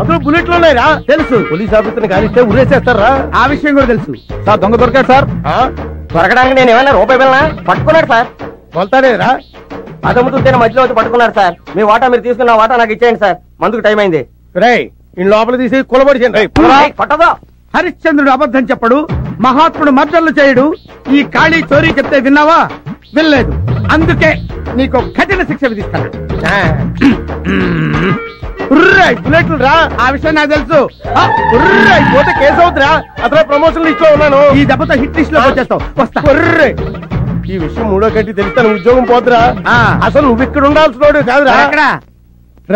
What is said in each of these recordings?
అందులో బుల్లెట్లు ఉన్నాయిరా. తెలుసు, పోలీస్ ఆఫీసర్ని కానిస్తే ఉరేసేస్తారా. ఆ విషయం కూడా తెలుసు సార్. దొంగ దొరికాడు సార్. దొరకడానికి నేను ఏమైనా రూపాయి వెళ్ళనా? పట్టుకున్నాడు సార్. కొల్తాడేరా? అదమ్ముతుంటే మధ్యలో వచ్చి పట్టుకున్నాడు సార్. మీ వాటా మీరు తీసుకున్న వాటా నాకు ఇచ్చేయండి సార్. మందుకు టైం అయింది. రేయ్, ఈ లోపల తీసి కులబడిచండి. పట్టదా? హరిశ్చంద్రుడు అబద్ధం చెప్పడు, మహాత్ముడు మర్డర్లు చేయడు. ఈ ఖాళీ చోరీ చెప్తే విన్నావా? వినలేదు. అందుకే నీకు కఠిన శిక్ష విధిస్తాను. బుల్లెట్లు రా. ఆ విషయం నాకు తెలుసు. పోతే కేసు అవుతురా. అసలు ప్రమోషన్ లిస్ట్ లో ఉన్నాను. ఈ దెబ్బతో హిట్ లిస్ట్ లో వచ్చేస్తావు. వస్తా. ఈ విషయం మూడో గంట తెలిస్తే ఉద్యోగం పోతురా. అసలు నువ్వు ఇక్కడ ఉండాల్సిన కాదురా. అక్కడ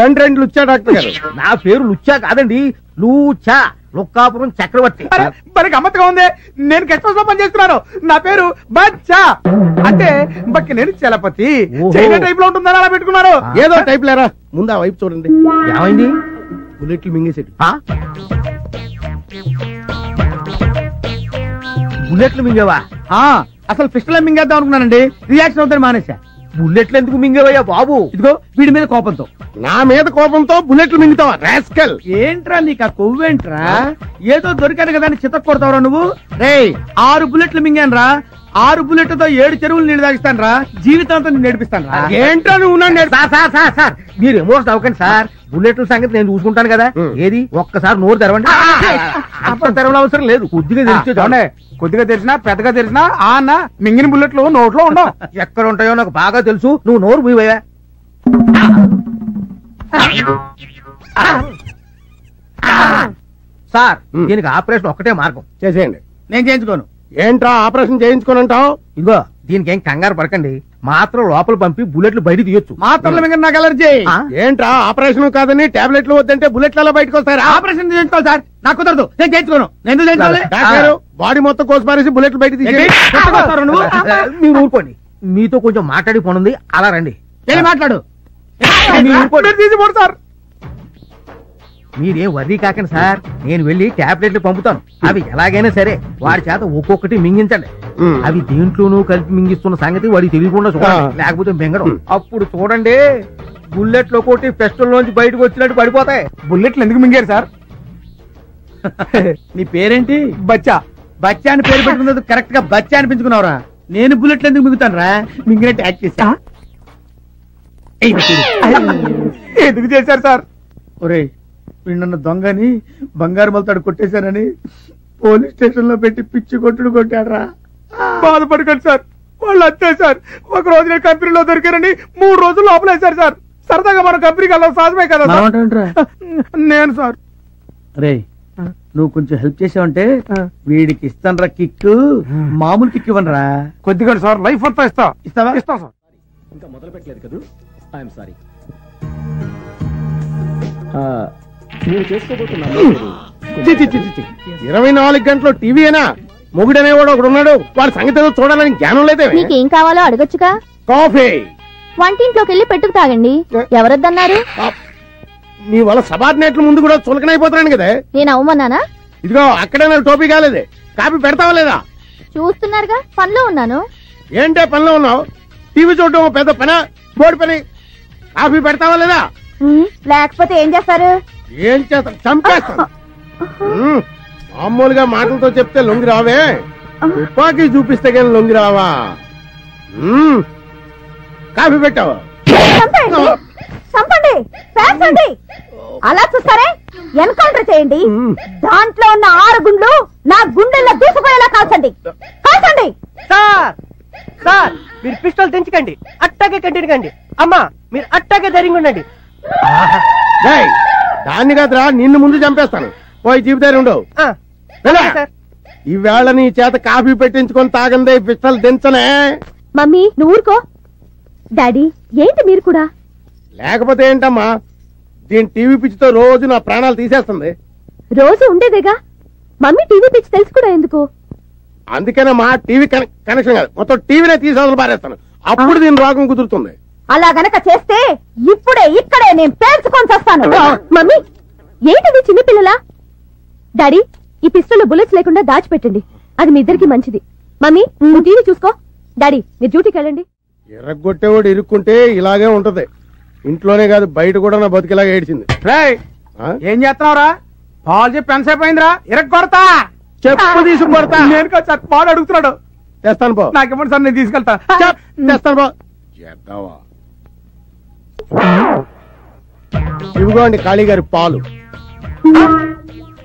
రెండు లుచ్చా డాక్టర్ గారు. నా పేరు లుచ్చా కాదండి, లూచా. లుక్కాపురం చక్రవర్తి. మరి గమ్మత్తుగా ఉంది. నేను గెస్ట్ హౌస్ లో పనిచేస్తున్నాను. నా పేరు బచ్చా. అంటే బక్కి నేను చలపతి. చైనా టైప్ లో ఉంటుందని అలా పెట్టుకున్నారు. ఏదో టైప్ లేరా. ముందు ఆ వైపు చూడండి. ఏమైంది? బుల్లెట్లు మింగేసేది. బుల్లెట్లు మింగేవా? అసలు పిస్టల్ మింగేద్దాం అనుకున్నానండి. రియాక్షన్ అవుతాను మానేసా. బుల్లెట్లు ఎందుకు మింగేవయ్యా బాబు? ఇదిగో వీడి మీద కోపంతో. నా మీద కోపంతో బుల్లెట్లు మింగుతావా రాస్కల్? ఏంట్రా నీకు ఆ కొవ్వేంట్రా? ఏదో దొరికాను కదా అని చితక్ కొడతావురా నువ్వు. రేయ్, 6 బుల్లెట్లు మింగాను రా. 6 బుల్లెట్లతో 7 చెరువులు నీళ్ళు తాగిస్తాను రా. జీవితాంతం నేను నేర్పిస్తాను రా. ఏంట్రా నువ్వు? సార్ మీరు ఎమోషన్ అవ్వకండి సార్. బుల్లెట్ల సంగతి నేను చూసుకుంటాను కదా. ఏది ఒక్కసారి నోరు తెరవండి. అప్పుడు తెరవడం అవసరం లేదు. కొద్దిగా తెలిసి కొద్దిగా తెరిచినా పెద్దగా తెరిచినా ఆ అన్న మింగిన బుల్లెట్లు నోట్లో ఉండవు. ఎక్కడ ఉంటాయో నాకు బాగా తెలుసు. నువ్వు నోరు మూయవయ్యా. సార్, దీనికి ఆపరేషన్ ఒక్కటే మార్గం. చేసేయండి. నేను చేయించుకోను. ఏంట్రా ఆపరేషన్ చేయించుకోనంటావు? ఇదిగో దీనికి ఏం కంగారు పడకండి. మాత్రం లోపల పంపి బుల్లెట్లు బయట తీయొచ్చు. మాత్రలు మింగ నాకు అలర్జీ. ఏంట్రా ఆపరేషన్ కాదని టాబ్లెట్లు వద్దంటే బుల్లెట్లు బయటకు వస్తాయి. ఆపరేషన్ చేయించుకోవాలి సార్. నాకు కుదరదు. నేను చేయించుకోను. నేను బాడీ మొత్తం కోసి పారేసి బుల్లెట్లు బయట తీసి మీరు ఊరుకోండి. మీతో కొంచెం మాట్లాడి పోనుంది. అలా రండి. మాట్లాడు. సార్ మీరేం వర్రీ కాకండి సార్. నేను వెళ్లి టాబ్లెట్లు పంపుతాను. అవి ఎలాగైనా సరే వాడి చేత ఒక్కొక్కటి మింగించండి. అవి దేంట్లోనూ కలిపి మింగిస్తున్న సంగతి వాడికి తెలియకుండా చూడండి. లేకపోతే మింగడం. అప్పుడు చూడండి బుల్లెట్లు కొట్టి పెస్టల్ లోంచి బయటకు వచ్చినట్టు పడిపోతాయి. బుల్లెట్లు ఎందుకు మింగారు సార్? నీ పేరేంటి? బచ్చా. బచ్చా అని పేరు పెట్టుకున్నది కరెక్ట్ గా బచ్చా అనిపించుకున్నావురా. నేను బుల్లెట్లు ఎందుకు మింగుతాను రా? మింగినట్టు యాక్ట్ చేసా. ఎందుకు చేశారు సార్? ఒరే, వీళ్ళన్న దొంగని బంగారు మలతాడు కొట్టేశానని పోలీస్ స్టేషన్ లో పెట్టి పిచ్చి కొట్టుడు కొట్టాడరా. బాధపడకండి సార్, వాళ్ళు అంతే సార్. ఒక రోజు నేను కంపెనీలో దొరికారని 3 రోజులు లోపలేశారు సార్. సరదాగా మన కంపెనీకి వెళ్ళాం సాధమే కదా. నేను సార్. రే, నువ్వు కొంచెం హెల్ప్ చేసావంటే వీడికి ఇస్తాను రా కిక్. మామూలు కిక్ ఇవ్వనరా. కొద్దిగా సార్, లైఫ్ అంతా ఇస్తావా? ఇస్తా సార్. ఇంకా మొదలు పెట్టలేదు కదా. I'm sorry. మీరు చేసుకోబోతున్నా 24 గంటలు టీవీనా? మొగుడనేవాడు ఒకడు ఉన్నాడు. వాడి సంగతి ఏదో చూడాలని జ్ఞానం లేదే. మీకేం కావాలో అడగొచ్చుగా. కాఫీ వంటింట్లోకి వెళ్ళి పెట్టుకు తాగండి. ఎవరొద్దన్నారు? నీ వల్ల సబార్డినేట్ల ముందు కూడా చులకనైపోతున్నాను కదా. నేను అవమన్నానా? ఇదిగో అక్కడే నాకు టోపీ కాలేదే. కాఫీ పెడతావా లేదా? చూస్తున్నారుగా, పనిలో ఉన్నాను. ఏంటే పనిలో ఉన్నావు? టీవీ చూడటం పెద్ద పని, బోర్డు పని. కాఫీ పెడతావా లేదా? లేకపోతే ఏం చేస్తారు? ఏం చేస్తాను? చంపేస్తాను. మామూలుగా మాటలతో చెప్తే లొంగి రావే, తుపాకీ చూపిస్తే కానీ లొంగి రావా? కాఫీ పెట్టావా? చంపండి, పేర్చండి. అలా చూస్తారే, ఎన్కౌంటర్ చేయండి. దాంట్లో ఉన్న 6 గుండ్లు నా గుండెల్లో దూసుకుపోయేలా కాల్చండి. కాల్చండి. సార్ సార్, మీరు పిస్టల్ తెంచకండి. అట్టాగే కంటినకండి. అమ్మా, మీరు అట్టాగే ధైర్యంగా ఉండండి. దాన్ని కాదురా, నిన్ను ముందు చంపేస్తాను. పోయి జీవితారు ఉండవు. ఈవేళ నీ చేత కాఫీ పెట్టించుకొని తాగందే పిస్టల్ దించనే. మమ్మీ నువ్వు ఊరుకో. డాడీ ఏంటి మీరు కూడా? లేకపోతే ఏంటమ్మా, దీని టీవీ పిచ్చితో రోజు నా ప్రాణాలు తీసేస్తుంది. రోజు ఉండేదేగా. మమ్మీ టీవీ పిచ్చి తెలుసు కూడా ఎందుకు? అందుకేనమ్మా టీవీ కనెక్షన్ కాదు, మొత్తం టీవీనే తీసేవలు పారేస్తాను. అప్పుడు దీని రోగం కుదురుతుంది. అలా గనక చేస్తే ఇప్పుడే ఇక్కడే నేను పేల్చుకొని చేస్తాను. మమ్మీ ఏంటది చిన్నపిల్లలా? డాడీ ఈ పిస్టల్ బుల్లెట్స్ లేకుండా దాచిపెట్టండి. అది మీ ఇద్దరికి మంచిది. మమ్మీ నువ్వు టీవీ చూసుకో. డాడీ మీరు డ్యూటీకి వెళ్ళండి. ఎర్రగొట్టేవాడు ఇరుక్కుంటే ఇలాగే ఉంటది. ఇంట్లోనే కాదు బయట కూడా నా బతికిలాగా ఏడ్చింది. ఏం చేస్తున్నావురా? పాలు చెప్పి ఎంతసేపు అయిందిరా? కొడతా చెప్పు తీసుకు కొడతా. నేను కాదు సార్, పాలు అడుగుతున్నాడు. తెస్తాను పో. నాకేమో సార్, నేను తీసుకెళ్తా. తెస్తాను పో. ఇవ్వండి ఖాళీ గారి పాలు.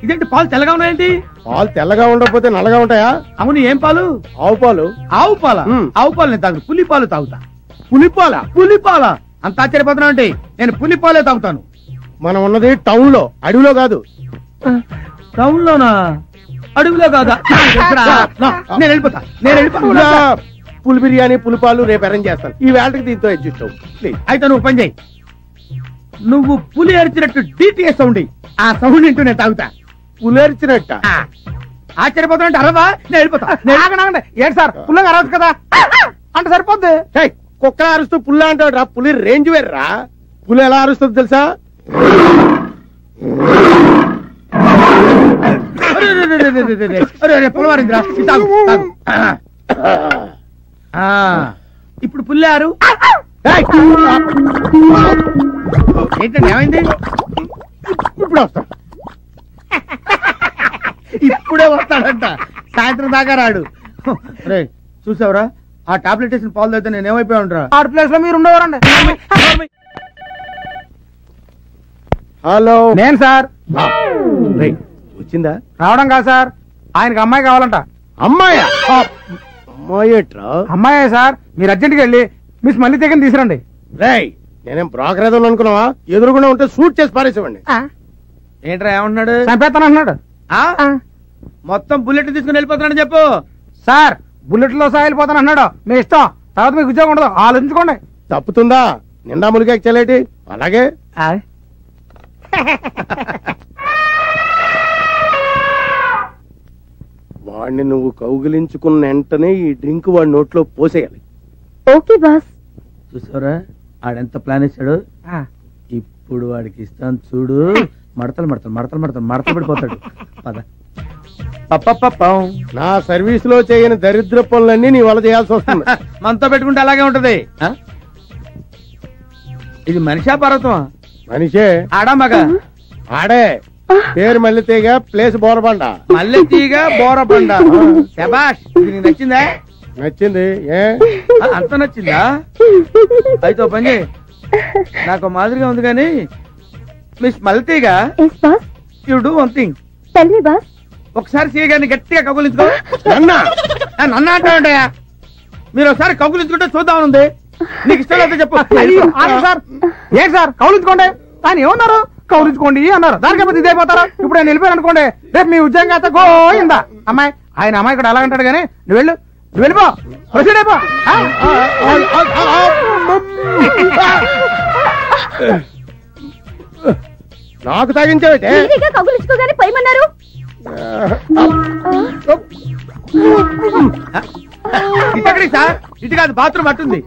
ఇదేంటి పాలు తెల్లగా ఉన్నాయండి? పాలు తెల్లగా ఉండకపోతే నల్లగా ఉంటాయా? అవును, ఏం పాలు? ఆవు పాలు. ఆవు పాల? ఆవు పాలు నేను తాగు, పులి పాలు తాగుతా. పులిపాల? పులిపాల అంత ఆశ్చర్యపోతున్నా అంటే నేను పులిపాలే తాగుతాను. మనం ఉన్నది టౌన్ లో, అడవిలో కాదు. టౌన్ లోనా? అడవిలో కాదా? నేను వెళ్ళిపోతా. పులి బిర్యానీ పులిపాలు రేపు అరేంజ్ చేస్తాను. ఈ వేళకి దీంతో అడ్జస్ట్ అవ్వు ప్లీజ్. అయితే నువ్వు పని చేయి, నువ్వు పులి అరిచినట్టు డిటిఎస్ సౌండ్, ఆ సౌండ్ ఇంటూ నేను తాగుతా. పులి అరిచినట్ట? ఆశ్చర్యపోతున్నా అరవా? నేను వెళ్ళిపోతా. ఏంటి సార్, పుల్లగా అరవచ్చు కదా అంటే సరిపోద్ది. కుక్క అరుస్తూ పుల్ల అంటాడు రా, పులి రేంజ్ వేర్రా. పులి ఎలా అరుస్తుంది తెలుసా? ఇప్పుడు పుల్లారు ఏంటండి, ఏమైంది? ఇప్పుడు వస్తా. ఇప్పుడే వస్తాడంట, సాయంత్రం దాకా రాడు. చూసావురా, ఆ టాబ్లెట్ వేసిన పాలు అయితే నేను ఏమైపోయా ఉంటా. ఆ ప్లేస్ లో మీరు ఉండేవారండి. హలో, నేను సార్. వచ్చిందా? రావడం కాదు సార్, ఆయనకి అమ్మాయి కావాలంట. అమ్మాయా? అమ్మాయేట్రా? అమ్మాయే సార్, మీరు అర్జెంట్ గా వెళ్ళి మిస్ మళ్ళీ దగ్గర తీసుకురండి. రేయ్, నేనేం బ్రోకర్ ఏదో అనుకున్నావా? ఎదురుకుండా ఉంటే షూట్ చేసి పారేసేవండి. ఏంట్రా, ఏమన్నాడు? చంపేస్తాను అన్నాడు. మొత్తం బుల్లెట్ తీసుకుని వెళ్ళిపోతున్నాడు చెప్పు. సార్, బుల్లెట్ లో సహా వెళ్ళిపోతాను అన్నాడు. మీ ఇష్టం, తర్వాత మీకు ఉద్యోగం ఉండదు, ఆలోచించుకోండి. తప్పుతుందా? నిండా ములిగా చెల్లేటి. అలాగే వాడిని నువ్వు కౌగిలించుకున్న వెంటనే ఈ డ్రింక్ వాడి నోట్లో పోసేయాలి. Okay boss. చూసారా ఆడెంత ప్లాన్ వేసాడు? ఇప్పుడు వాడికి ఇస్తాను చూడు. మడతలు మడతలు మడతలు మడతలు మడతలు పడిపోతాడు. పద. నా సర్వీస్ లో చేయని దరిద్ర పనులన్నీ నీ వల్ల చేయాల్సి వస్తుంది. మనతో పెట్టుకుంటే అలాగే ఉంటది. ఇది మనిషా పర్వతమా? మనిషే. ఆడా మగ? ఆడే. పేరు మల్లెతీగ, ప్లేస్ బోరబండ. మల్లెతీగ బోరబండ. శబాష్, ఇది నీకు నచ్చిందా? నచ్చింది. ఏ అంత నచ్చిందా? అయితే పని చేయి, నాకు మాదిరిగా ఉంది కానీ మిస్ మల్లెతీగ, you do one thing. Tell me boss. ఒకసారి సీగాని గట్టిగా కౌగులించుకో. నన్న అంటాయా? మీరు ఒకసారి కౌగులించుకుంటే చూద్దామనుంది. నీకు ఇష్టం అయితే చెప్పు. సార్ ఏంటి సార్, కౌలించుకోండి. ఆయన ఏమన్నారు? కౌలించుకోండి అన్నారు. దానికైతే ఇదైపోతారా? ఇప్పుడు నేను వెళ్ళిపోయాను అనుకోండి, రేపు మీ ఉద్యోగం అయితే గోయిందా. అమ్మాయి, ఆయన అమ్మాయి కూడా ఎలా అంటాడు కానీ నువ్వు వెళ్ళు, నువ్వు వెళ్ళిపో, ప్రొసీడ్ అయిపో. నాకు తాగించావే? కౌగులించుకోగానే పోయమన్నారు. ఇటక్కడి సార్, ఇటు కాదు, బాత్రూమ్ అట్టుంది.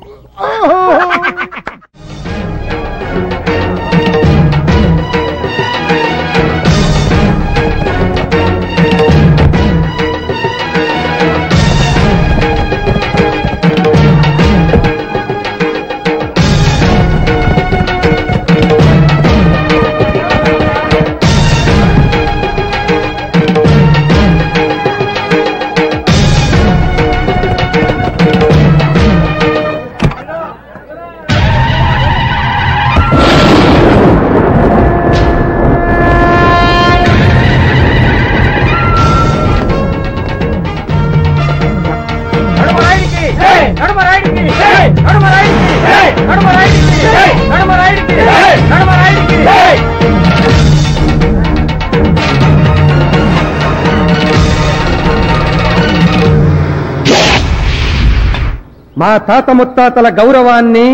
మా తాత ముత్తాతల గౌరవాన్ని,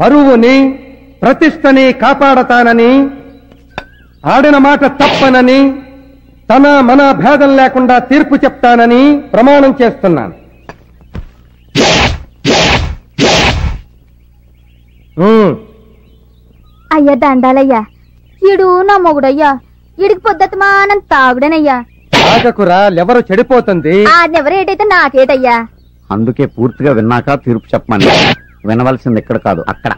పరువుని, ప్రతిష్టని కాపాడతానని, ఆడిన మాట తప్పనని, తన మన భేదం లేకుండా తీర్పు చెప్తానని ప్రమాణం చేస్తున్నాను. అయ్యా దండాలయ్యా, ఈడు నా మొగుడయ్యా, ఈడికి పొద్దుమానం తాగుడనయ్యా. తాగకురా, ఎవరు చెడిపోతుంది. ఆడెవరేటైతే నాకేటయ్యా. అందుకే పూర్తిగా విన్నాక తీర్పు చెప్పమని. వినవలసింది ఇక్కడ కాదు, అక్కడ.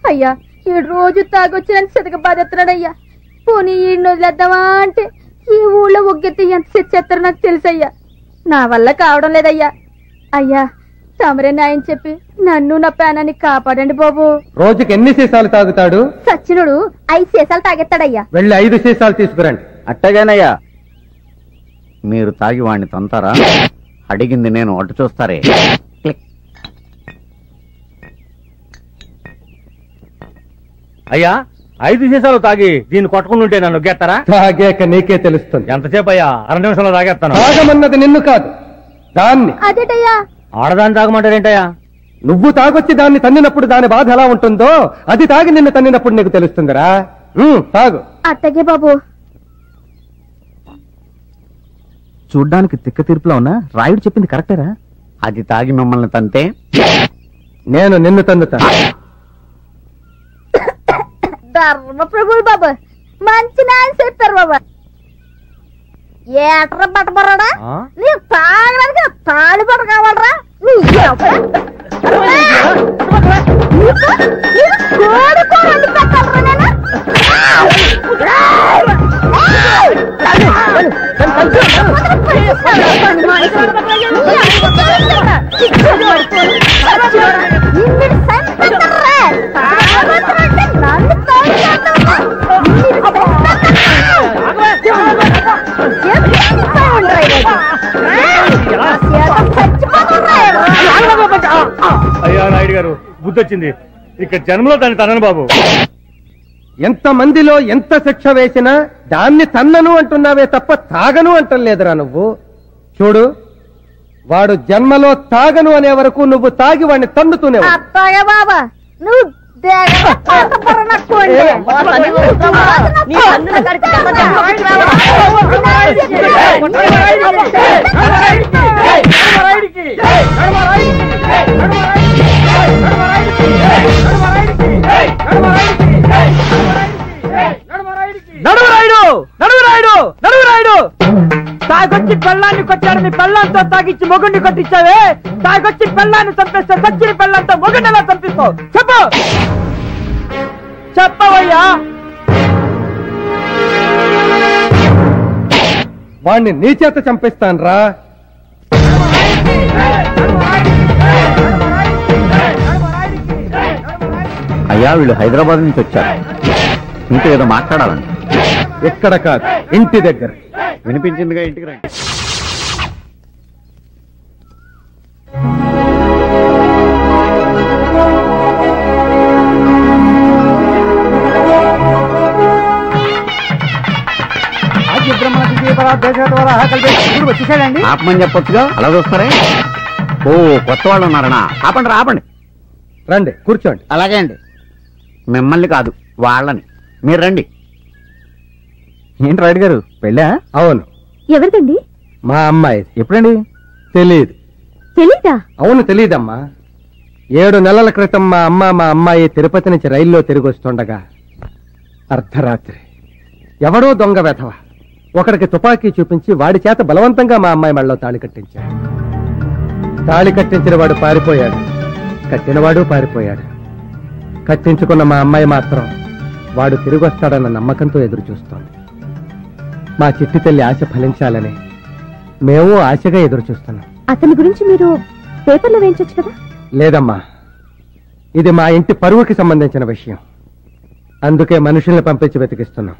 అయ్యా, ఈ రోజు తాగొచ్చి నన్ను సితక బాధెత్తున్నాడయ్యా. పోనీ ఈ వదిలేద్దామా అంటే ఈ ఊళ్ళో ఒగ్గెత్తి ఎంత చేస్తారో నాకు తెలుసయ్యా. నా వల్ల కావడం లేదయ్యా. అయ్యా తమరే న్యాయం చెప్పి నన్ను నా ప్రాణాన్ని కాపాడండి బాబు. రోజుకి ఎన్ని సీసాలు తాగుతాడు? సచ్చినుడు 5 సీసాలు తాగెత్తాడయ్యా. వెళ్ళి 5 సీసాలు తీసుకురండి. అట్టగానయ్యా. మీరు తాగి వాణ్ణి తంతారా? అడిగింది నేను, అటు చూస్తారే. అయ్యా 5 సీసాలు తాగి దీన్ని కొట్టుకుంటుంటే నన్ను గెత్తారా? తాగాక నీకే తెలుస్తుంది. ఎంతసేపు అయ్యా? 2 నిమిషంలో తాగేస్తాను. తాగమన్నది నిన్ను కాదు, దాన్ని. అదేటయ్యా? ఆడదాన్ని తాగమంటారేంటయ్యా? నువ్వు తాగొచ్చి దాన్ని తన్నినప్పుడు దాని బాధ ఎలా ఉంటుందో అది తాగి నిన్ను తన్నినప్పుడు నీకు తెలుస్తుందిరా. తాగు. అట్టగే బాబు. చూడ్డానికి తిక్క తీర్పులో ఉన్నా రాయుడు చెప్పింది కరెక్టేరా? అది తాగి మిమ్మల్ని తంతే నేను నిన్ను తన్నుతా. ధర్మ ప్రభులు బాబు, మంచి న్యాయం చెప్పారు బాబా. ఏట్రా పట్టబరాడా? నీ తాగడానికి తాళి పట్ట కావాలరా? అయ్యా నాయుడు గారు, బుద్ధి వచ్చింది. ఇక్కడ జన్మలో దాన్ని తనను బాబు. ఎంత మందిలో ఎంత శిక్ష వేసినా దాన్ని తన్నను అంటున్నావే తప్ప తాగను అంటలేదురా నువ్వు. చూడు, వాడు జన్మలో తాగను అనే వరకు నువ్వు తాగి వాడిని తన్నుతూనే. అత్తగా బాబా, నువ్వు తాగొచ్చి పెళ్ళాన్ని కొట్టాడని పెళ్ళంతో తాగిచ్చి మొగుడిని కొట్టించావే. తాగొచ్చి పెళ్ళాన్ని చంపేస్తే చచ్చిన పెళ్ళంతో మొగుడిని ఎలా చంపిస్తావు? చెప్పు, చెప్పవయ్యా. వాణ్ణి నీ చేత చంపిస్తాను రా. అయ్యా, వీళ్ళు హైదరాబాద్ నుంచి వచ్చారు. ఇంట్లో ఏదో మాట్లాడాలండి. ఎక్కడ కాదు, ఇంటి దగ్గర. వినిపించిందిగా, ఇంటికి రండి. వచ్చేసాడండి. ఆపమని చెప్పొచ్చుగా, అలా చూస్తారే. ఓ, కొత్త వాళ్ళు ఉన్నారనా? ఆపండి, రాపండి. రండి, కూర్చోండి. అలాగే అండి. మిమ్మల్ని కాదు, వాళ్ళని. మీరు రండి. ఏంటి రాయుడు గారు, పెళ్ళా? అవును. ఎవరిదండి? మా అమ్మాయి. ఎప్పుడండి? తెలీదు. తెలీదా? అవును, తెలీదమ్మా. 7 నెలల క్రితం మా అమ్మాయి తిరుపతి నుంచి రైల్లో తిరిగి వస్తుండగా అర్ధరాత్రి ఎవడో దొంగ వెధవ ఒకడికి తుపాకీ చూపించి వాడి చేత బలవంతంగా మా అమ్మాయి మెడలో తాళి కట్టించాడు. తాళి కట్టించిన వాడు పారిపోయాడు, కట్టినవాడు పారిపోయాడు. కట్టించుకున్న మా అమ్మాయి మాత్రం వాడు తిరిగి వస్తాడన్న నమ్మకంతో ఎదురు చూస్తోంది. మా చిట్టి తల్లి ఆశ ఫలించాలని మేము ఆశగా ఎదురు చూస్తున్నాం. అతని గురించి మీరు పేపర్లో వేయించొచ్చు కదా? లేదమ్మా, ఇది మా ఇంటి పరువుకి సంబంధించిన విషయం. అందుకే మనుషుల్ని పంపించి వెతికిస్తున్నాం.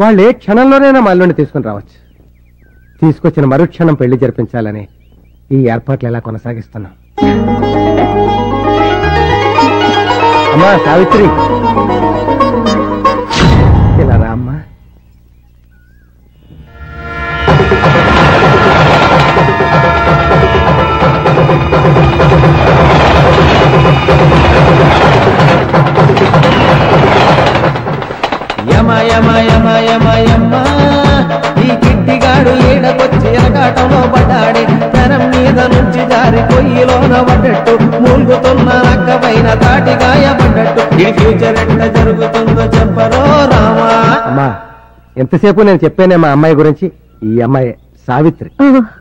వాళ్ళు ఏ క్షణంలోనైనా మా అల్లుడిని తీసుకుని రావచ్చు. తీసుకొచ్చిన మరుక్షణం పెళ్లి జరిపించాలని ఈ ఏర్పాట్లు ఎలా కొనసాగిస్తున్నాం. అమ్మా సావిత్రి, ఇలా రా అమ్మా. యమ యమ యమ యమ యమ్మ, ఈ కిట్టిగాడు ఈడకొచ్చి ఎరగాటంలో పడ్డాడే. తనం మీద నుంచి జారి పొయ్యిలోన పడ్డట్టు, మూలుగుతున్న నక్కపైన తాటి గాయపడ్డట్టు. ఈ ఫ్యూచర్ ఎట్ట జరుగుతుందో చెప్పరో రామా. అమ్మా, ఎంతసేపు నేను చెప్పానే మా అమ్మాయి గురించి. ఈ అమ్మాయి సావిత్రి.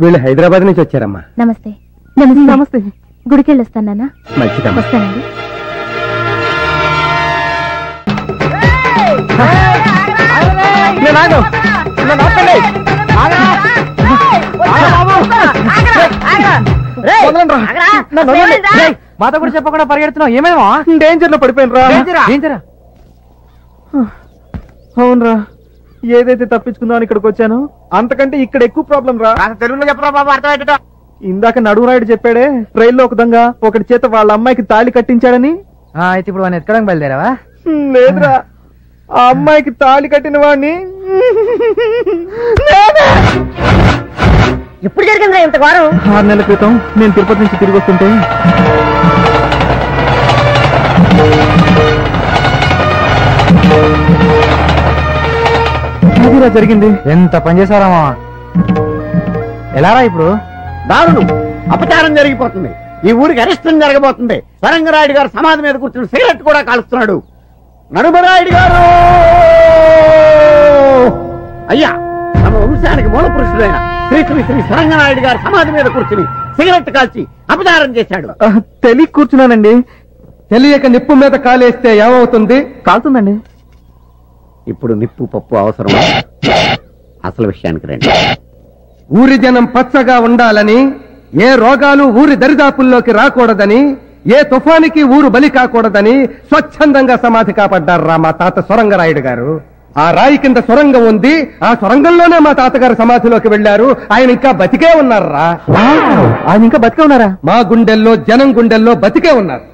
వీళ్ళు హైదరాబాద్ నుంచి వచ్చారమ్మా. నమస్తే. నమస్తే. నమస్తే. గుడికి వెళ్ళొస్తాను నాన్న. మంచిదమ్మా. వస్తానండి. మాతో కూడా చెప్పకుండా పరిగెడుతున్నావు, ఏమేమో డేంజర్ లో పడిపోయినరా. అవునరా, ఏదైతే తప్పించుకుందామని ఇక్కడికి వచ్చాను అంతకంటే ఇక్కడ ఎక్కువ ప్రాబ్లం రా. తెలుగులో చెప్పరా బాబు, అర్థమయ్యేటట్టు. ఇందాక నడువురాయుడు చెప్పాడే, రైల్లో ఒక దొంగ ఒకటి చేత వాళ్ళ అమ్మాయికి తాళి కట్టించాడని. అయితే ఇప్పుడు వాడిని ఎక్కడానికి బయలుదేరావా? లేదురా, ఆ అమ్మాయికి తాళి కట్టిన వాడిని. ఎప్పుడు జరిగిందా ఇంత వారం? 6 నెలల క్రితం నేను తిరుపతి నుంచి తిరిగి వస్తుంటే అదిరా జరిగింది. ఎంత పని చేశారామా? ఎలారా ఇప్పుడు? దారుణం, అపచారం జరిగిపోతుంది. ఈ ఊరికి అరెస్టం జరగబోతుంది. సరంగరాయుడు గారు సమాధి మీద కూర్చుని సిగరెట్ కూడా కాలుస్తున్నాడు. నడుమరాయుడు గారు అయ్యా, తమ వంశానికి మూల పురుషుడైన శ్రీ శ్రీ శ్రీ సరంగనాయుడు గారు సమాధి మీద కూర్చుని సిగరెట్ కాల్చి అపచారం చేశాడు. తెలియ కూర్చున్నానండి. తెలియక నిప్పు మీద కాలేస్తే ఏమవుతుంది? కాలుతుందండి. ఇప్పుడు నిప్పు పప్పు అవసరం. అసలు విషయానికి రండి. ఊరి జనం పచ్చగా ఉండాలని, ఏ రోగాలు ఊరి దరిదాపుల్లోకి రాకూడదని, ఏ తుఫానికి ఊరు బలి కాకూడదని స్వచ్ఛందంగా సమాధి కాపాడ్డారా మా తాత సొరంగరాయుడు గారు. ఆ రాయి కింద సొరంగం ఉంది, ఆ సొరంగంలోనే మా తాతగారు సమాధిలోకి వెళ్లారు. ఆయన ఇంకా బతికే ఉన్నారా? ఆయన ఇంకా బతికే ఉన్నారా? మా గుండెల్లో, జనం గుండెల్లో బతికే ఉన్నారు.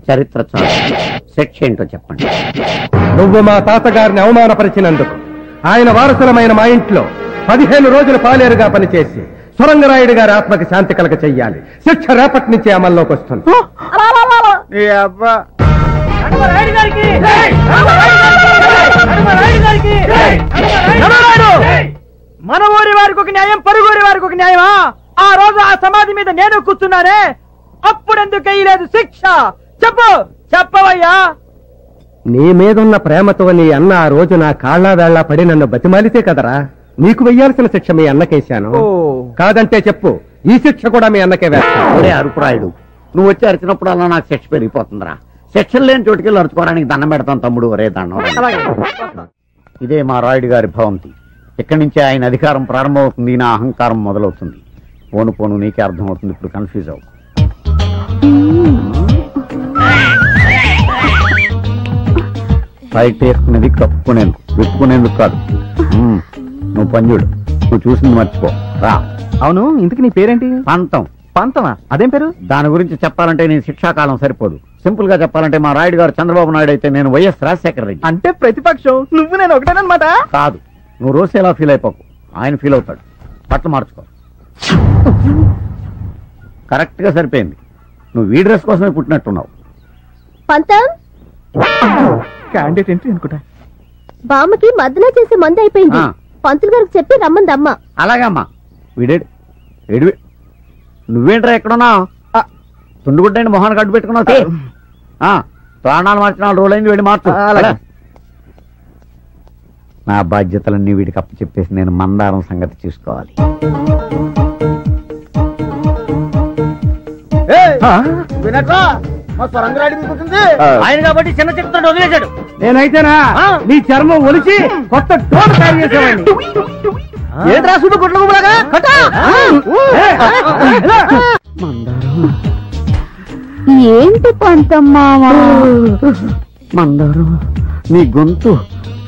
చరిత్ర చాలు, శిక్ష ఏంటో చెప్పండి. నువ్వు మా తాతగారిని అవమానపరిచినందుకు ఆయన వారసులమైన మా ఇంట్లో 15 రోజులు పాలేరుగా పనిచేసి సొరంగరాయుడు గారి ఆత్మకి శాంతి కలగ చెయ్యాలి. శిక్ష రేపటి నుంచి అమల్లోకి వస్తుంది. మన ఊరి వారికి ఒక న్యాయం, పరుగురి వారికి ఒక న్యాయమా? ఆ రోజు ఆ సమాధి మీద నేను కూర్చున్నానే, అప్పుడెందుకు వేయలేదు శిక్ష? చెప్పు, చెప్పవయ్యా. నీ మీదున్న ప్రేమతో నీ అన్న ఆ రోజు నా కాళ్ళ వేళ్లా పడి నన్ను బతిమాలితే కదరా నీకు వెయ్యాల్సిన శిక్ష మీ అన్నకేశాను. కాదంటే చెప్పు, ఈ శిక్ష కూడా మీ అన్నకే వేస్తాను. ఒరే అరుపురాయుడు, నువ్వు వచ్చి అరిచినప్పుడు అలా నాకు శిక్ష పెరిగిపోతుందిరా. శిక్షలు లేని చోటుకెళ్ళి అరుచుకోవడానికి దండం పెడతాను తమ్ముడు. ఒరే దండం. ఇదే మా రాయుడు గారి భవంతి. ఇక్కడి నుంచే ఆయన అధికారం ప్రారంభమవుతుంది, నా అహంకారం మొదలవుతుంది. పోను పోను నీకే అర్థమవుతుంది. ఇప్పుడు కన్ఫ్యూజ్ అవు. బయట వేసుకునేది కప్పుకునేందుకు, విప్పుకునేందుకు కాదు. నువ్వు పంజుడు, నువ్వు చూసింది మర్చిపో రా. అవును, ఇంతకు నీ పేరేంటి? పంతం. పంతమా? అదేం పేరు? దాని గురించి చెప్పాలంటే నేను శిక్షాకాలం సరిపోదు. సింపుల్ గా చెప్పాలంటే మా రాయుడు గారు చంద్రబాబు నాయుడు అయితే నేను వైఎస్ రాజశేఖర రెడ్డి. అంటే ప్రతిపక్షం, నువ్వు నేను ఒకటేనమాట. కాదు, నువ్వు రోజు ఎలా ఫీల్ అయిపోకు, ఆయన ఫీల్ అవుతాడు. బట్టలు మార్చుకో. కరెక్ట్ గా సరిపోయింది. నువ్వు ఈ డ్రెస్ కోసమే పుట్టినట్టున్నావు. పంతం క్యాండిడేట్ ఎంట్రీ అనుకుంటా. బామ్మకి మద్దన చేసే మంది అయిపోయింది. పంతులు గారికి చెప్పి రమ్మందమ్మ. అలాగే అమ్మా. వీడేడు ఏడు. నువ్వేంట్రా ఎక్కడున్నావు? తుండుగుడ్డండి మొహాన్ని కట్టు పెట్టుకున్నావు. ప్రాణాలు మార్చిన రోజులు అయింది, వెళ్ళి మార్చు. నా బాధ్యతలన్నీ వీడికి అప్పు చెప్పేసి నేను మందారం సంగతి చూసుకోవాలి. ఆయన కాబట్టి చిన్న చెప్తాడు వదిలేశాడు. నేనైతేనా నీ చర్మం ఒలిచి కొత్త టోన్ తయారు చేసేవాడిని. ఏంట్రా చూడు గుడ్లగా ఏంటి పంతమ్మావా? మందారం, నీ గొంతు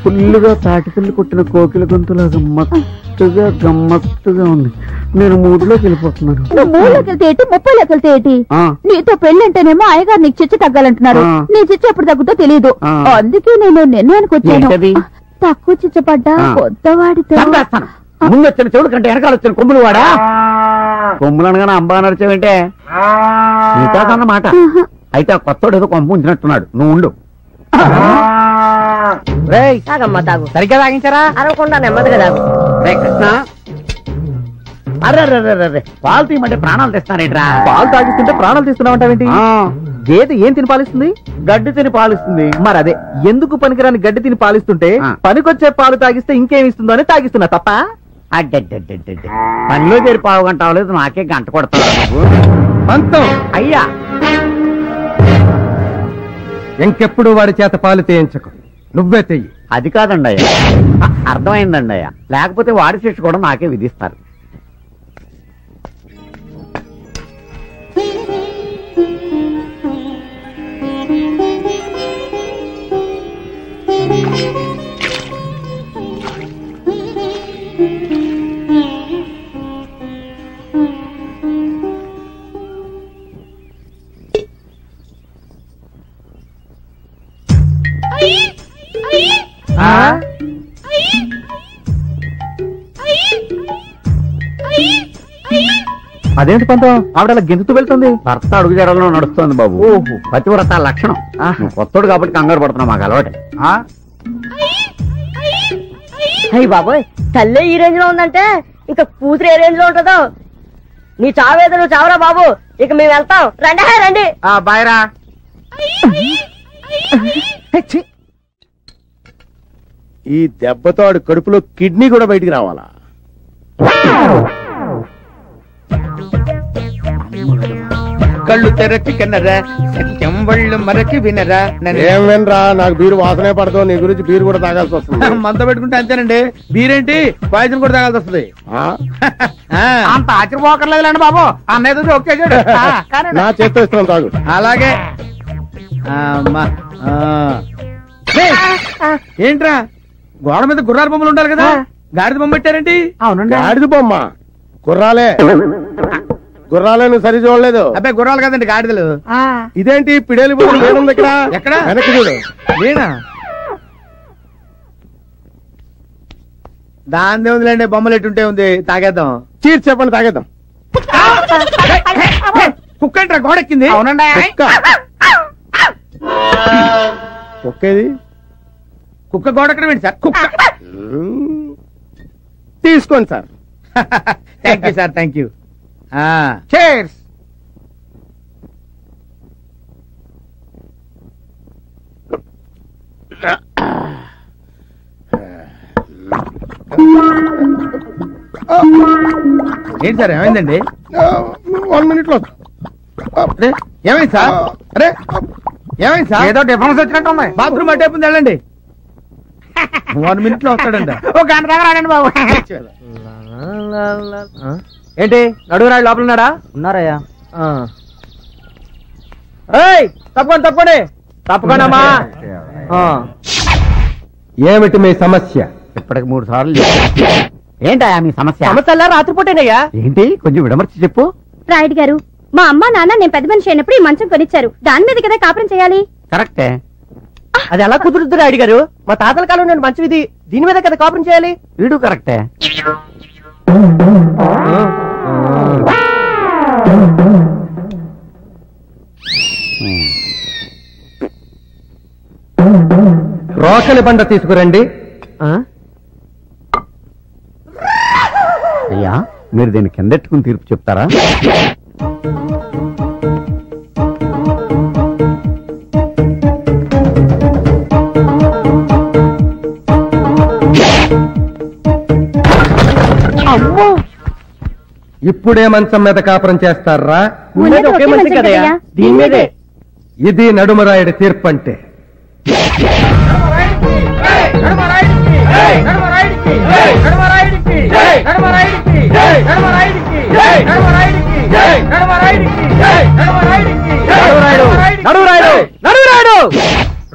ఫుల్లుగా తాటిపిల్లి కొట్టిన కోకిల గొంతులాగా గమ్మత్తుగా ఉంది. నేను మూడులోకి వెళ్ళిపోతున్నాను. నువ్వు 3లోకి వెళ్తే ఏంటి, 30లోకి వెళ్తే ఏంటి? నీతో పెళ్ళంటేనేమో అయ్యగారు నీకు చిచ్చు తగ్గాలంటున్నారు. నీ చిచ్చు ఎప్పుడు తగ్గుతో తెలియదు. అందుకే నేను నిర్ణయానికి వచ్చాను. తక్కువ చిచ్చు పడ్డా కొత్తవాడితో. ముందు వచ్చిన చెవుడు కంటే వెనకాల వచ్చిన కొమ్ములు వాడా. కొమ్ములు అనగానే అంబా నడిచేవంటే నీకాదన్నమాట. అయితే ఆ కొత్తోడు ఏదో కొంప ఉంచినట్టున్నాడు. నువ్వు ఉండు. సరిగ్గా తాగించారా? అరవకుండా నెమ్మదిగా తాగు. రే కృష్ణ, అర్రే పాలు తీయమంటే ప్రాణాలు తెస్తానేట్రా? పాలు తాగిస్తుంటే ప్రాణాలు తీస్తున్నావంటావేంటి? గేదె ఏం తిని పాలిస్తుంది? గడ్డి తిని పాలిస్తుంది. మరి అదే, ఎందుకు పనికిరాని గడ్డి తిని పాలిస్తుంటే పనికొచ్చే పాలు తాగిస్తే ఇంకేమి ఇస్తుందో అని తాగిస్తున్నా తప్ప. అడ్డడ్డడ్డడ్డ పనిలో చేరి పావు గంట అవ్వలేదు, నాకే గంట కొడతావు పంతం. అయ్యా, ఇంకెప్పుడు వాడి చేత పాలు తీయించకు. నువ్వే తెయ్యి. అది కాదండి అయ్యా, అర్థమైందండి అయ్యా. లేకపోతే వాడి శిక్ష కూడా నాకే విధిస్తారు. అదేంటి పంతం, ఆవిడ గెంతుతూ వెళ్తుంది? భర్త అడుగుజాడలో నడుస్తోంది బాబు. పతివ్రత లక్షణం. కొత్తడు కాబట్టి కంగారు పడుతున్నా, మాకు అలవాటే. అయ్యి బాబోయ్, తల్లి ఈ రేంజ్ లో ఉందంటే ఇక కూతురు ఏ రేంజ్ లో ఉంటుందో. నీ చావేదో నువ్వు చావరా బాబు, ఇక మేము వెళ్తాం. రండి రండి. బాయ్రా. ఈ దెబ్బతో ఆడు కడుపులో కిడ్నీ కూడా బయటికి రావాలా? కళ్ళు తెరచి కన్నరా, సత్యం వళ్ళు మరచి వినరా. ఏం వినరా, నాకు బీరు వాసనే పడదు. నీ గురించి బీరు కూడా తాగాల్సి వస్తుంది. మంద పెట్టుకుంటే అంతేనండి. బీరేంటి, పాయసం కూడా తాగాల్సి వస్తుంది. అంత ఆశ్చర్యపోకర్లేదులేండి బాబు, అన్నయ్య ఒకేసాడు. నా చేత్తో ఇస్తున్నాను, తాగు. అలాగే. ఏంట్రా, గోడ మీద గుర్రాల బొమ్మలు ఉండాలి కదా, గాడిద బొమ్మ పెట్టారేంటి? అవునండి, గాడిద బొమ్మ. గుర్రాలే గుర్రాలే, నువ్వు సరి చూడలేదు. అబ్బాయి గుర్రాలు కదండి, గాడిదలు. ఇదేంటి పిడేలి బొమ్మ లేనుంది ఇక్కడ? ఎక్కడ? వెనక్కి చూడు. లేనా? దాని ఉందిలేండి, బొమ్మలు ఎట్టుంటే ఉంది. తాగేద్దాం. చీర్ చెప్పండి, తాగేద్దాం. కుక్క ఏంట్రా గోడెక్కింది? అవునండి. కుక్కేది? కుక్క గోడెక్కడం ఏంటి సార్? కుక్క తీసుకోండి sir. Thank you sir, thank you. Chairs. ఏంటి సార్, ఏమైందండి? 1 minute లో. ఏమైంది సార్? అరే ఏమైంది సార్? ఏదో డిఫరెన్స్ వచ్చినట్టు ఉంది. బాత్రూమ్ అటే ఉంది, వెళ్ళండి. 1 minute లో వస్తాడండి. ఒక గంట దగ్గర రాడండి బాబు. ఏంటి, నడుగురాడు లోపల ఉన్నాడా? ఉన్నారయ్యా. తప్పకుండా తప్పండి, తప్పకుండా. ఏమిటి మీ సమస్య? ఇప్పటికి 3 సార్లు ఏంటయ్యా మీ సమస్య? సమస్య రాత్రిపూటేనయ్యా. ఏంటి, కొంచెం విడమర్చి చెప్పు. రాయుడు గారు, మా అమ్మ నాన్న నేను పెద్ద మనిషి అయినప్పుడు ఈ మంచం కొనిచ్చారు. దాని మీద కదా కాపురం చేయాలి. కరెక్టే. అది ఎలా కుదురుద్దు రాయుడు గారు? మా తాతల కాలం నేను మంచం ఇది, దీని మీద కదా కాపురం చేయాలి. వీడు కరెక్టే. రోకలి బండ తీసుకురండి. అయ్యా, మీరు దీన్ని కిందెట్టుకుని తీర్పు చెప్తారా? ఇప్పుడే మంచం మీద కాపురం చేస్తారా? ఒకే మంచి కదయ్యా, దీని మీదే. ఇది నడుమరాయుడి తీర్పు అంటే.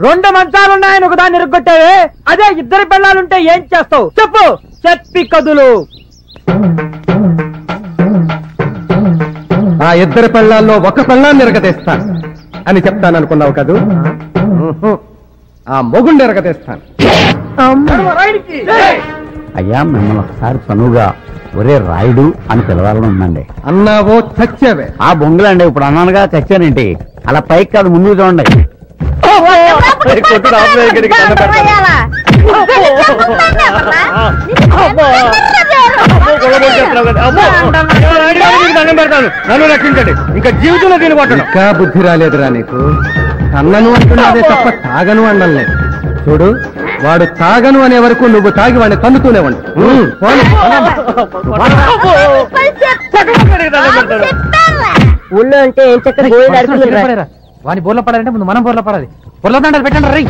రెండు మంచాలున్నాయని ఒకదాన్ని ఇరుగ్గొట్టావే, అదే ఇద్దరు పిల్లలుంటే ఏం చేస్తావు చెప్పు? చెప్పి కదులు. ఆ ఇద్దరు పెళ్ళాల్లో ఒక పెళ్ళాన్ని ఎరగతీస్తాను అని చెప్తాననుకున్నావు కదూ? ఆ మొగుండు ఎరగతీస్తాను. అయ్యా, మిమ్మల్ని ఒకసారి చనువుగా ఒరే రాయుడు అని పిలవాలని ఉందండి. అన్నావో చచ్చావే. ఆ బొంగులండి, ఇప్పుడు అన్నానుగా చచ్చానేంటి? అలా పైకి కాదు, ముందుకు చూడండి. నన్ను రక్షించండి, ఇంకా జీవితంలో దీని కొట్టను. ఇంకా బుద్ధి రాలేదురా నీకు? కన్నను అంటున్నాదే తప్ప తాగను అనలేదు. చూడు, వాడు తాగను అనే వరకు నువ్వు తాగి వాడిని తన్నుతూనే ఉండు. ఊళ్ళో అంటే ఏం చక్కగా గోళ్ళు నడుపుకుంటున్నారు. వాని బోర్లో పడాలంటే ముందు మనం బోర్లో పడాలి. బోర్లో దండాలు పెట్టండి రీ.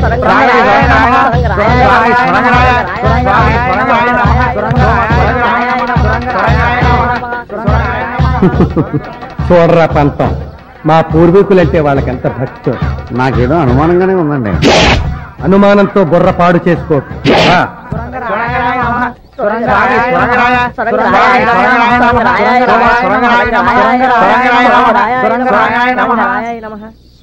చూడరా పంతం, మా పూర్వీకులంటే వాళ్ళకెంత భక్తి. నాకేదో అనుమానంగానే ఉందండి. అనుమానంతో బుర్ర పాడు చేసుకో.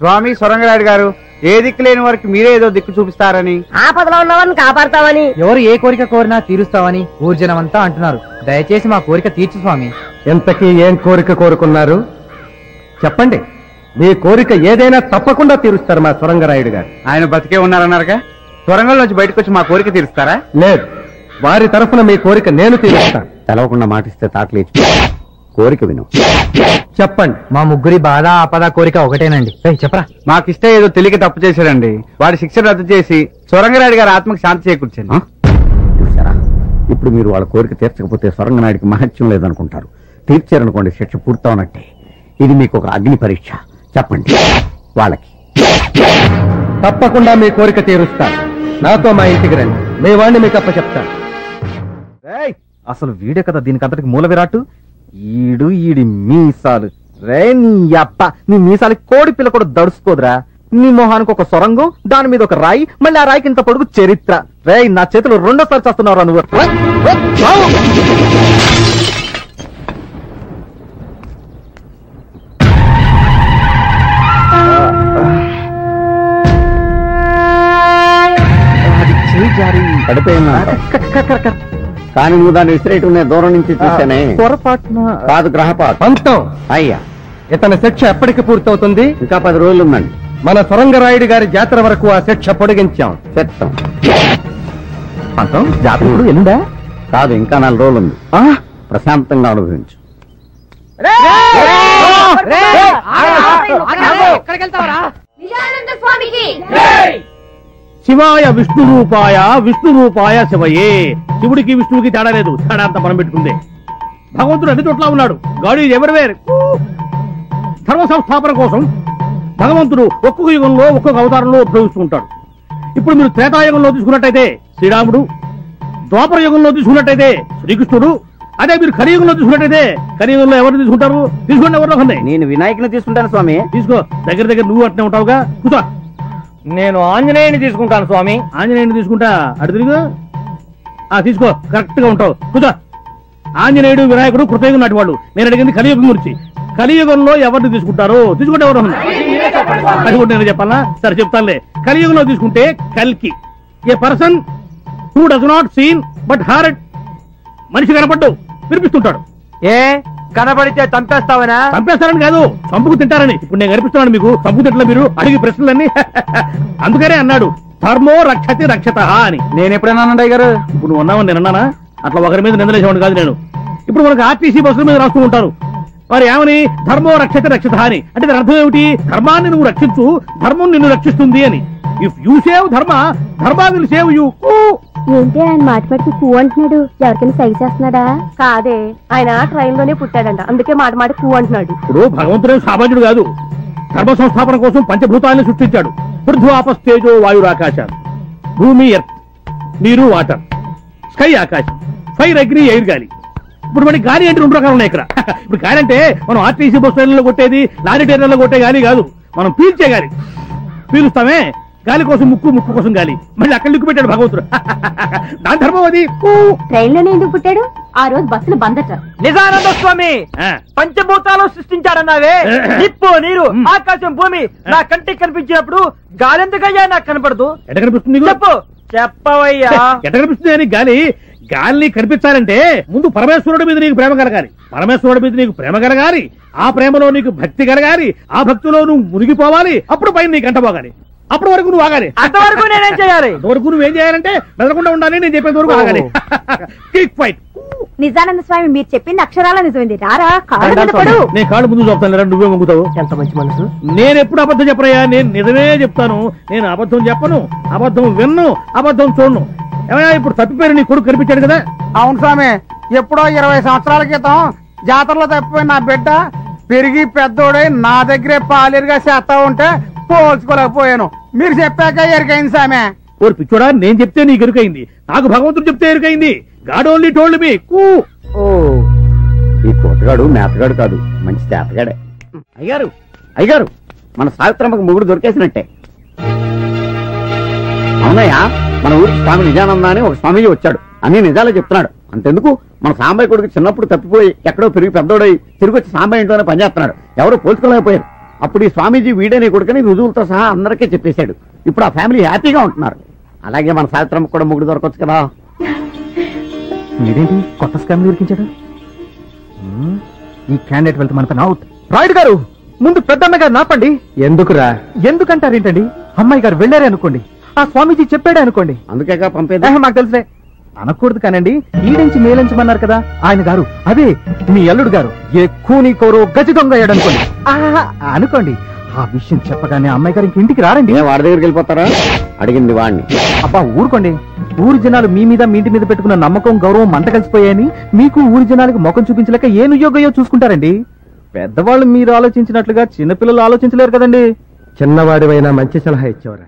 స్వామి సొరంగరాయుడు గారు, ఏ దిక్కు లేని వారికి మీరే ఏదో దిక్కు చూపిస్తారని, ఆపదలో ఉన్నవారిని కాపాడతామని, ఎవరు ఏ కోరిక కోరినా తీరుస్తామని ఊర్జనమంతా అంటున్నారు. దయచేసి మా కోరిక తీర్చు స్వామి. ఎంతకీ ఏం కోరిక కోరుకున్నారు చెప్పండి. మీ కోరిక ఏదైనా తప్పకుండా తీరుస్తారు మా సొరంగరాయుడు గారు. ఆయన బతికే ఉన్నారన్నారుగా, సొరంగంలోంచి బయటకు వచ్చి మా కోరిక తీరుస్తారా? లేదు, వారి తరఫున మీ కోరిక నేను తీరుస్తాను. తెలవకుండా మాటిస్తే తాటలేచి కోరిక విను. చెప్పండి. మా ముగ్గురి బాధ ఆపద కోరిక ఒకటేనండి. చెప్పరా. మాకిష్ట ఏదో తెలియక తప్పు చేశాడండి. వాడి శిక్ష రద్దు చేసి సొరంగరాయుడు గారి ఆత్మకి శాంతి చేకూర్చండి. చూసారా, ఇప్పుడు మీరు వాళ్ళ కోరిక తీర్చకపోతే సొరంగనాయుడికి మహత్యం లేదనుకుంటారు. తీర్చారనుకోండి, శిక్ష పూర్తవునట్టే. ఇది మీకు ఒక అగ్ని పరీక్ష. చెప్పండి వాళ్ళకి. తప్పకుండా మీ కోరిక తీరుస్తాను. నాతో మా ఇంటికి రండి, మీ వాడిని మీకు అప్ప చెప్తాను. అసలు వీడే కదా దీనికి అంతటికి మూల విరాట్టు. ఈడి మీసాలు రే, నీ అప్ప నీ మీసాలకి కోడి పిల్ల కూడా దడుచుకోదురా. నీ మొహానికి ఒక సొరంగం, దాని మీద ఒక రాయి, మళ్ళీ ఆ రాయికి ఇంత పొడుగు చరిత్ర. రే, నా చేతులు రెండోసారి చేస్తున్నావురా నువ్వు. కానీ నువ్వు దాన్ని విసిరేయటం నేను దూరం నుంచి చూసానే. పొరపాటున కాదు, గ్రహపాటు. పంతం, అయ్యా, ఇతని శిక్ష ఎప్పటికి పూర్తవుతుంది? ఇంకా 10 రోజులు ఉందండి. మన సొరంగరాయుడు గారి జాతర వరకు ఆ శిక్ష పొడిగించాం. చెప్తాం. పంతం జాతకుడు ఎల్లుండా? కాదు, ఇంకా 4 రోజులు ఉంది. ప్రశాంతంగా అనుభవించు. శివాయ విష్ణు రూపాయ, విష్ణు రూపాయ శివయే. శివుడికి విష్ణువుకి తేడా లేదు, తేడా అంతా మనం పెట్టుకుందే. భగవంతుడు అన్ని చోట్ల ఉన్నాడు. God is everywhere. ధర్మ సంస్థాపన కోసం భగవంతుడు ఒక్కొక్క యుగంలో ఒక్కొక్క అవతారంలో ఉద్భవిస్తూ ఉంటాడు. ఇప్పుడు మీరు త్రేతాయుగంలో తీసుకున్నట్టయితే శ్రీరాముడు, ద్వాపర యుగంలో తీసుకున్నట్టయితే శ్రీకృష్ణుడు, అదే మీరు కలియుగంలో తీసుకున్నట్టయితే కలియుగంలో ఎవరు తీసుకుంటారు? తీసుకోండి, ఎవరిలో ఉన్నాయి. నేను వినాయకుని తీసుకుంటాను స్వామి. తీసుకో, దగ్గర నువ్వు అట్నే ఉంటావుగా. కూర్చో. నేను ఆంజనేయుని తీసుకుంటాను స్వామి. ఆంజనేయుని తీసుకుంటా, అటు తిరుగు. తీసుకో, కరెక్ట్ గా ఉంటావు. కూర్చో. ఆంజనేయుడు, వినాయకుడు కృతయుగం నాటి వాళ్ళు. నేను అడిగింది కలియుగం గురించి. కలియుగంలో ఎవరిని తీసుకుంటారు? తీసుకుంటే ఎవరు? అది కూడా నేను చెప్పాలా? సరే చెప్తానులే. కలియుగంలో తీసుకుంటే కల్కి, a person who does not seen but heart. మనిషి కనపడ్డు, వినిపిస్తుంటాడు. ఏ కనబడితే చంపేస్తావనా? చంపేస్తారని కాదు, చంపుకు తింటారని. ఇప్పుడు నేను కనిపిస్తున్నాను మీకు, చంపుకు తింటలే మీరు అడిగి ప్రశ్నలన్నీ. అందుకనే అన్నాడు ధర్మో రక్షతి రక్షత అని. నేను ఎప్పుడైనా అన్నయ్య గారు? ఇప్పుడు నువ్వు ఉన్నావని నేను అన్నానా? అట్లా ఒకరి మీద నిందలేసేవాడు కాదు నేను. ఇప్పుడు మనకు ఆర్టీసీ బస్సుల మీద రాస్తూ ఉంటారు, మరి ఏమని? ధర్మో రక్షతి రక్షత అని. అంటే దాని అర్థం ఏమిటి? ధర్మాన్ని నువ్వు రక్షించు, ధర్మం నిన్ను రక్షిస్తుంది అని. ఇఫ్ యూ సేవ్ ధర్మ, ధర్మ విల్ సేవ్ యూ. ఏంటి ఆయన మాట మాటికి కూ అంటున్నాడు? ఎవరికైనా సై చేస్తున్నాడా? కాదే, ఆయన ట్రైన్ లోనే పుట్టాడంట, అందుకే మాట మాట కూ అంటున్నాడు. ఇప్పుడు భగవంతుడే సామాన్యుడు కాదు. ధర్మ సంస్థాపన కోసం పంచభూతాలను సృష్టించాడు. పృథ్వీ ఆపస్ తేజో వాయురు ఆకాశాలు. భూమి ఎర్త్, నీరు వాటర్, స్కై ఆకాశం, ఫైర్ అగ్ని ఎయిర్ గాలి. ఇప్పుడు మనకి గాలి అంటే 2 రకాలు ఉన్నాయి ఇక్కడ. ఇప్పుడు గాలి అంటే మనం ఆర్టీసీ బస్ ట్రైన్లో కొట్టేది, లారీ ట్రైన్లో కొట్టే గాలి కాదు, మనం పీల్చే గాలి. పీలుస్తామే, గాలి కోసం ముక్కు, ముక్కు కోసం గాలి. మళ్ళీ అక్కడ లిక్కు పెట్టాడు భగవంతుడు. దాని ధర్మం అది. ట్రైన్ లోనే ఎందుకు పుట్టాడు? ఆ రోజు బస్సులు బందట. నిజానంద స్వామి పంచభూతాలు సృష్టించాడన్నావే, నిప్పు, నీరు, ఆకాశం, భూమి. నా కంటికి కనిపించినప్పుడు గాలి ఎందుకయ్యా నాకు కనపడదు? ఎట్ట కనిపిస్తుంది? చెప్పు, చెప్పవయ్యా. ఎట్ట కనిపిస్తుంది అని? గాలిని కనిపించాలంటే ముందు పరమేశ్వరుడి మీద నీకు ప్రేమ కలగాలి. పరమేశ్వరుడి మీద నీకు ప్రేమ కలగాలి, ఆ ప్రేమలో నీకు భక్తి కలగాలి, ఆ భక్తిలో నువ్వు మునిగిపోవాలి. అప్పుడు పైన నీకు అంట పోగాలి. అప్పటి వరకు నువ్వు ఆగాలి. అంతవరకు నేనేం చేయాలి? అంతవరకు నువ్వేం చేయాలంటే మెదలకుండా ఉండాలి. నేను చెప్పేంత వరకు ఆగాలి. Quick fight. నిజానంద స్వామి, మీరు చెప్పింది అక్షరాల నిజమైంది. రారా, కాళ్ళ మీద పడు. నేను కాళ్ళు ముందు చెప్తాను, నువ్వే మొంగుతావు. ఎంత మంచి మనసు. నేను ఎప్పుడు అబద్ధం చెప్పరయ్యా, నేను నిజమే చెప్తాను. నేను అబద్ధం చెప్పను, అబద్ధం విన్ను, అబద్ధం చూడను. ఏమయ్యా, ఇప్పుడు తప్పిపోయిన నీ కొడుకు కనిపించాడు కదా? అవును స్వామి, ఎప్పుడో 20 సంవత్సరాల క్రితం జాతరలో తప్పిపోయిన నా బిడ్డ పెరిగి పెద్దోడై నా దగ్గరే పాలేరుగా చేస్తా ఉంటే పోల్చుకోలేకపోయాను. మీరు చెప్పాక ఎరికైంది సామె. ఓరు పిచ్చోడా, నేను చెప్తే నీకు ఎరుకైంది, నాకు భగవంతుడు చెప్తే ఎరుకైంది. God only told me. ఓ ఈ కోటగాడు మేతగాడు కాదు, మంచి చేతగాడే. అయ్యారు అయ్యారు, మన సావిత్రమ్మకి మొగుడు దొరికేసినట్టే. అవునయ్యా, మన ఊరికి స్వామి నిజానంద అని ఒక స్వామీజీ వచ్చాడు, అన్ని నిజాలే చెప్తున్నాడు. అంతెందుకు, మన సాంబయ్య కొడుకు చిన్నప్పుడు తప్పిపోయి ఎక్కడో పెరిగి పెద్దోడై తిరిగి వచ్చి సాంబయ్య ఇంట్లోనే పనిచేస్తున్నాడు. ఎవరో పోల్చుకోలేకపోయారు. అప్పుడు ఈ స్వామీజీ వీడే నీ కొడుకుని రుజువులతో సహా అందరికీ చెప్పేశాడు. ఇప్పుడు ఆ ఫ్యామిలీ హ్యాపీగా ఉంటున్నారు. అలాగే మన సావిత్రమ్మకి కూడా మొగుడు దొరకొచ్చు కదా. మీరేంటి కొత్త స్కామ్ దొరికించాడు? ఈ క్యాండిడేట్ వెళ్తే మన పని అవుట్. రాయుడు గారు, ముందు పెద్దమ్మ గారు నాపండి. ఎందుకురా? ఎందుకంటారేంటండి? అమ్మాయి గారు వెళ్ళారే అనుకోండి, ఆ స్వామీజీ చెప్పాడే అనుకోండి. అందుకేగా పంపేది. మాకు తెలుసులే. అనకూడదు కానండి, ఈడించి మేలించమన్నారు కదా ఆయన గారు, అదే మీ అల్లుడు గారు ఏ కూని కోరో గజ దొంగ అయ్యాడు అనుకోండి. అనుకోండి, ఆ విషయం చెప్పగానే అమ్మాయి గారు ఇంక ఇంటికి రారండి. వాడి దగ్గరికి వెళ్ళిపోతారా? అడిగింది వాడిని. అబ్బా ఊరుకోండి. ఊరి జనాలు మీ మీద, మీ ఇంటి మీద పెట్టుకున్న నమ్మకం, గౌరవం మంట కలిసిపోయాయని మీకు ఊరి జనాలకు ముఖం చూపించలేక ఏ నుయోగయో చూసుకుంటారండి. పెద్దవాళ్ళు మీరు ఆలోచించినట్లుగా చిన్నపిల్లలు ఆలోచించలేరు కదండి. చిన్నవాడివైనా మంచి సలహా ఇచ్చేవరా.